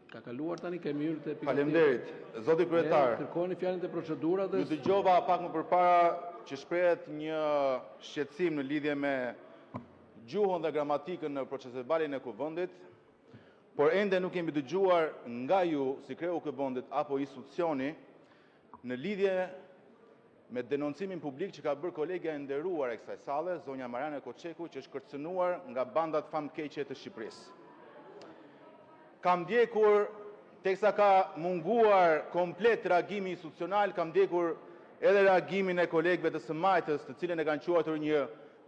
Ka kaluar tani, kemi hyrë te pika. Faleminderit. Zoti kryetar. Kërkoni fjalën te procedura dhe ju dëgjova pak më përpara që shprehet një shqetësim në lidhje me gjuhën dhe gramatikën në procesverbalin e kuvendit, por ende nuk kemi dëgjuar nga ju si kreu kuvendit apo institucioni në lidhje me denoncimin publik që ka bërë kolegja e nderuar e kësaj salle, zonja Mariana Koçeku, që është kërcënuar nga bandat famkeqe të Shqipërisë. Kam ndjekur, teksa ka munguar komplet reagimi institucional, kam ndjekur edhe reagimin e kolegëve të së Majtës, të cilën e kanë quajtur një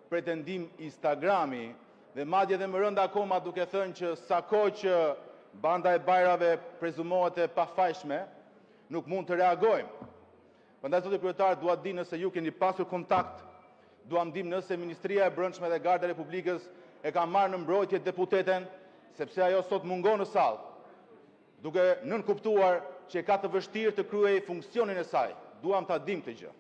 pretendim Instagrami, dhe madje dhe më rënda akoma duke thënë që sa kohë që banda e bajrave prezumohet e pafajshme, nuk mund të reagojmë. Prandaj zoti kryetar, dua di nëse ju keni pasur kontakt, duam dim nëse Ministria e Brendshme dhe Garda e Republikës e ka marrë në mbrojtje deputeten, sepse ajo sot mungon në sallë, duke nënkuptuar që ka të vështirë të kryej funksionin e saj. Duam ta dim këtë gjë.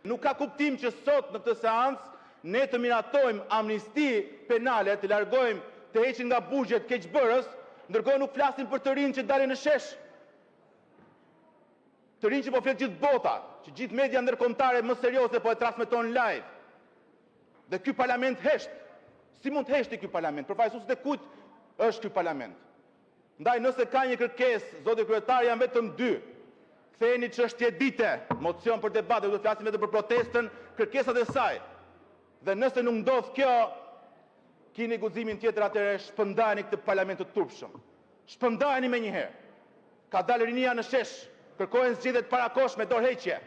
Nuk ka kuptim që sot në këtë seancë ne të miratojmë amnisti penale, të largojmë, të heqin nga burgjet keqbërës, ndërkohë nuk flasim për të rinj që dalin në shesh. Të rinj që po flet gjithë bota, që gjithë media ndërkombëtare më serioze po e transmeton live. Dhe ky parlament hesht. Si mund të heshti ky parlament? Përfaqësuesit e kujt është ky parlament? Ndaj nëse ka një kërkesë, zoti kryetar, janë vetëm dy. Ktheheni çështje dite, mocion për debat, do të flasim vetëm për protestën, kërkesat e saj. Dhe nëse nuk ndodh kjo, keni guximin tjetër, atëherë shpëndani këtë parlament të turpshëm. Shpëndani menjëherë. Ka dalë rinia në shesh, kërkojnë zgjedhje të parakoshme, dorëheqje.